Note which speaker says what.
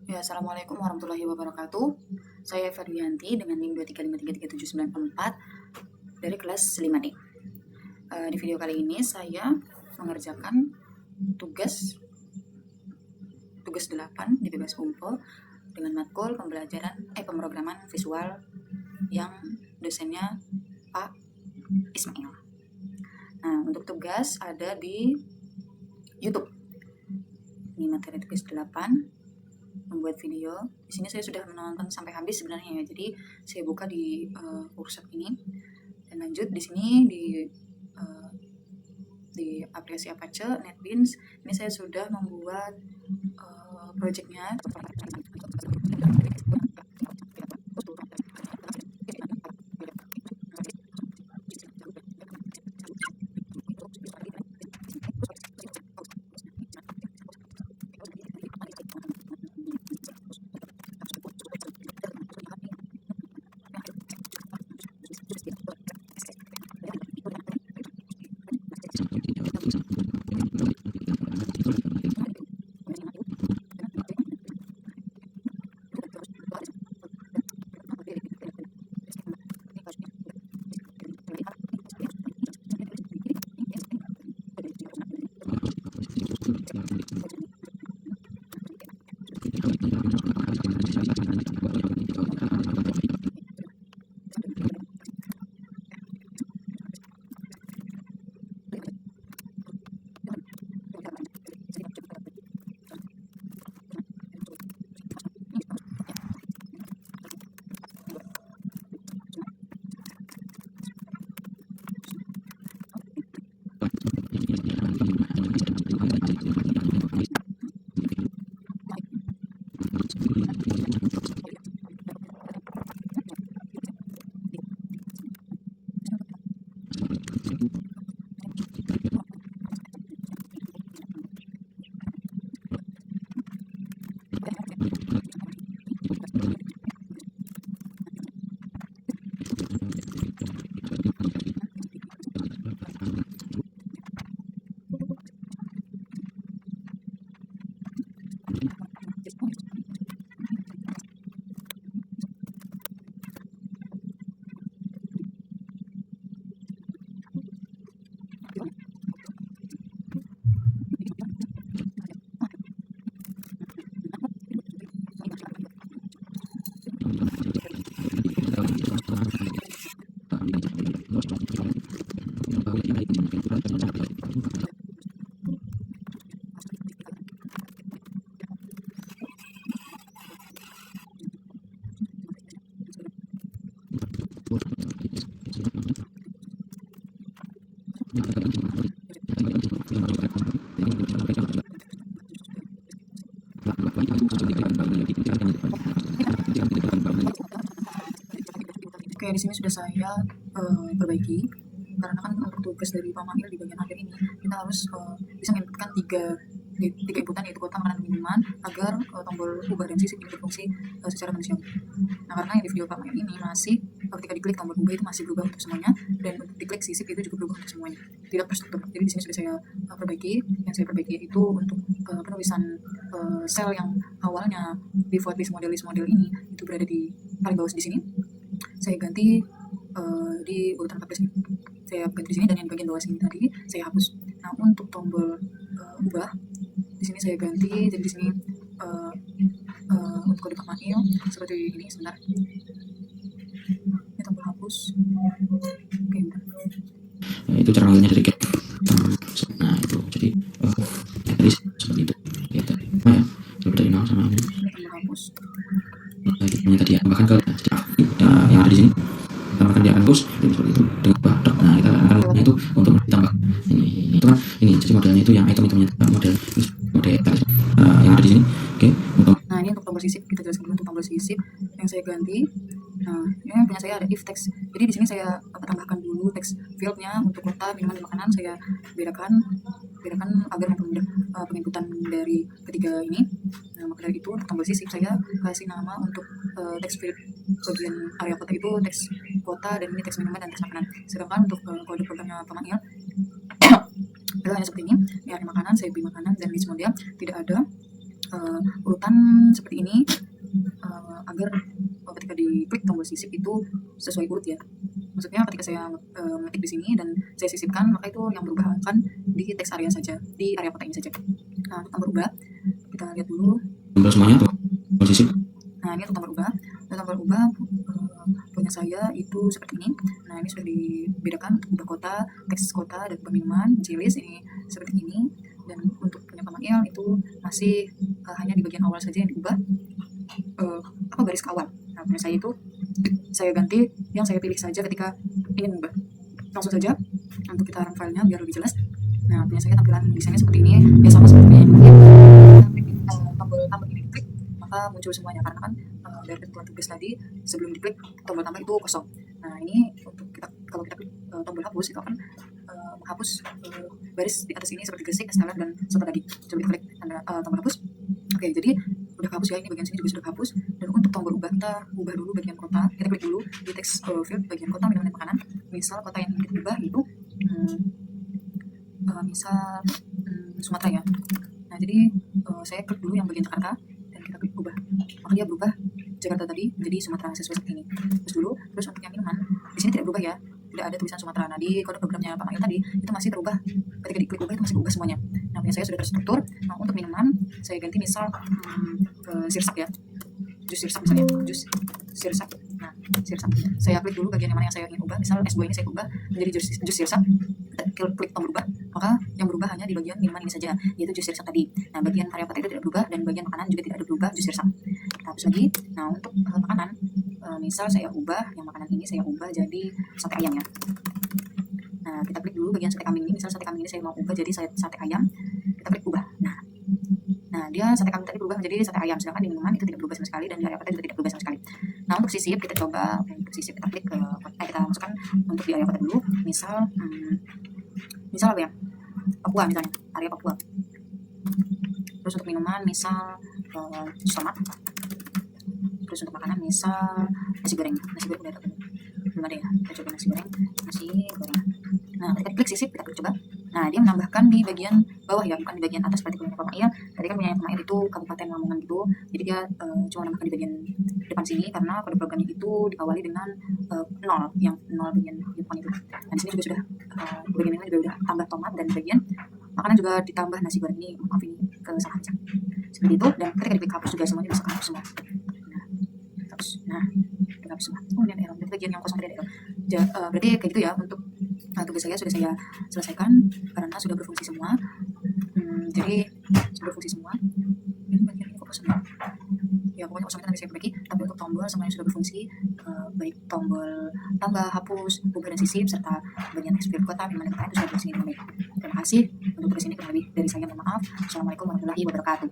Speaker 1: Ya, Assalamualaikum warahmatullahi wabarakatuh. Saya Ferdianti dengan NIM 235333794 dari kelas 5D. Di video kali ini saya mengerjakan tugas 8 di Bebas Unpul dengan matkul pemrograman visual yang dosennya Pak Ismail. Nah, untuk tugas ada di YouTube. Ini materi tugas 8. Membuat video. Di sini saya sudah menonton sampai habis sebenarnya ya. Jadi saya buka di workshop ini dan lanjut di sini di aplikasi Apache NetBeans. Ini saya sudah membuat projectnya. Oke, di sini sudah saya perbaiki karena kan untuk tugas dari Pak Mail di bagian akhir ini kita harus bisa menginputkan tiga inputan, yaitu kota, makanan, minuman, agar tombol ubah dan sisip ini berfungsi secara manusiawi. Nah, karena yang di video Pak Mail ini masih ketika diklik tombol ubah itu masih berubah untuk semuanya, dan untuk diklik sisip itu juga berubah untuk semuanya, tidak terstruktur. Jadi di sini sudah saya perbaiki. Yang saya perbaiki itu untuk penulisan sel yang awalnya default list model ini itu berada di paling bawah di sini. Saya ganti di urutan 14 ini. Saya ganti di sini, dan yang bagian bawah sini tadi saya hapus. Nah, untuk tombol ubah di sini saya ganti, jadi di sini untuk kode Pak Mail seperti ini. Sebentar, ini tombol hapus. Oke, bentar.
Speaker 2: Nah, itu cara ngambilnya dari gap. Nah, itu jadi tadi seperti itu ya tadi. Nah, ya coba dari 0 sama ini
Speaker 1: Tombol hapus.
Speaker 2: ini tadi ya, tambahkan ke yang ada di sini, tambahkan dia akan terus seperti itu dengan bah. Nah, kita akan itu untuk ditambah ini itu kan ini, jadi modelnya itu yang item-itemnya model yang ada di sini. Oke, untuk
Speaker 1: nah ini untuk tombol sisip, kita jelaskan dulu untuk tombol sisip yang saya ganti. Nah, ini punya saya ada if text. Jadi di sini saya tambahkan dulu text fieldnya untuk kota, minuman, dan makanan. Saya bedakan agar mempermudah penginputan dari ketiga ini. Nah, maka dari itu untuk tombol sisip saya kasih nama untuk text field bagian area kota itu teks kota, dan ini teks minuman dan teks makanan. Sedangkan untuk kode programnya Pak Mail itu hanya seperti ini. Ini area makanan, saya beli makanan, dan list model tidak ada. urutan seperti ini agar ketika diklik tombol sisip itu sesuai urut ya. Maksudnya ketika saya mengetik di sini dan saya sisipkan, maka itu yang berubah akan di teks area saja, di area kotak ini saja. Nah, untuk tombol ubah, kita lihat dulu.
Speaker 2: tombol semuanya tombol sisip.
Speaker 1: Nah, ini untuk tombol ubah. Untuk tombol ubah punya saya itu seperti ini. Nah, ini sudah dibedakan untuk ubah kota, teks kota, dan ubah minuman, list ini seperti ini. Dan untuk punya Pak Mail itu masih hanya di bagian awal saja yang diubah, garis kawal. Nah, punya saya itu saya ganti yang saya pilih saja ketika ingin mengubah. Langsung saja untuk kita run filenya biar lebih jelas. Nah, punya saya tampilan desainnya seperti ini, ya sama seperti ini. Tombol tambah ini diklik, maka muncul semuanya karena kan dari ketentuan tugas tadi sebelum diklik tombol tambah itu kosong. Nah, ini untuk kita kalau kita klik tombol hapus itu akan menghapus baris di atas ini seperti gesik, esteller, dan setelah tadi. Coba kita klik tanda tombol hapus. Oke, jadi udah hapus ya, ini bagian sini juga sudah hapus. Dan untuk tombol ubah, kita ubah dulu bagian kota. Kita klik dulu di text field bagian kota, minuman, dan makanan. Misal kota yang ingin kita ubah itu misal Sumatera ya. Nah, jadi saya klik dulu yang bagian Jakarta dan kita klik ubah, maka dia berubah Jakarta tadi menjadi Sumatera sesuai seperti ini. Terus untuk yang minuman di sini tidak berubah ya, tidak ada tulisan Sumatera. Nah, di kode programnya Pak Mail tadi itu masih terubah, ketika diklik ubah itu masih berubah semuanya. Nah, punya saya sudah terstruktur. Nah, untuk minuman saya ganti misal ke sirsak ya, jus sirsak misalnya, jus sirsak. Nah, sirsak saya klik dulu bagian yang mana yang saya ingin ubah, misal S2 ini saya ubah menjadi jus sirsak. Kita klik tombol ubah, maka yang berubah hanya di bagian minuman ini saja, yaitu jus sirsak tadi. Nah, bagian area kota itu tidak berubah dan bagian makanan juga tidak ada berubah, jus sirsak. Kita hapus lagi. Nah, untuk makanan misal saya ubah yang makanan ini, saya ubah jadi sate ayam ya. Nah, kita klik dulu bagian sate kambing ini, misal sate kambing ini saya mau ubah jadi sate ayam, kita klik ubah. Nah, dia sate kambing tadi berubah menjadi sate ayam, sedangkan di minuman itu tidak berubah sama sekali dan di area kota juga tidak berubah sama sekali. Nah, untuk sisip kita coba, untuk sisip kita klik kita masukkan untuk di area kota dulu, misal apa ya, Papua misalnya, area Papua. Terus untuk minuman misal jus tomat. Terus untuk makanan misal nasi goreng udah ada belum ada ya, kita coba nasi goreng. Nah, ketika klik sisip kita klik coba. Nah, dia menambahkan di bagian bawah ya, bukan di bagian atas seperti punya Pak Mail. Tadi kan punya Pak Mail itu Kabupaten Lamongan gitu, jadi dia cuma menambahkan di bagian depan sini karena kode programnya itu diawali dengan 0, yang 0 bagian depan itu. Nah, di sini juga sudah bagian ini juga udah tambah tomat, dan bagian makanan juga ditambah nasi goreng. Ini maaf, ini kesalahan aja seperti itu. Dan ketika diklik hapus juga semuanya bisa hapus semua. Nah, hapus semua. Oh, ini ada error, berarti bagian yang kosong tadi ada error. Berarti kayak gitu ya. Untuk tugas saya sudah saya selesaikan karena sudah berfungsi semua. Jadi sudah berfungsi semua. Ini bagian ini kok kosong ya? Ya, pokoknya kosong itu nanti saya perbaiki. Tapi untuk tombol semuanya sudah berfungsi, baik tombol tambah, hapus, ubah, dan sisip, serta bagian text field kota, minuman, dan makanan itu sudah berfungsi dengan baik. Terima kasih untuk tugas ini, kurang lebih dari saya, mohon maaf. Assalamualaikum warahmatullahi wabarakatuh.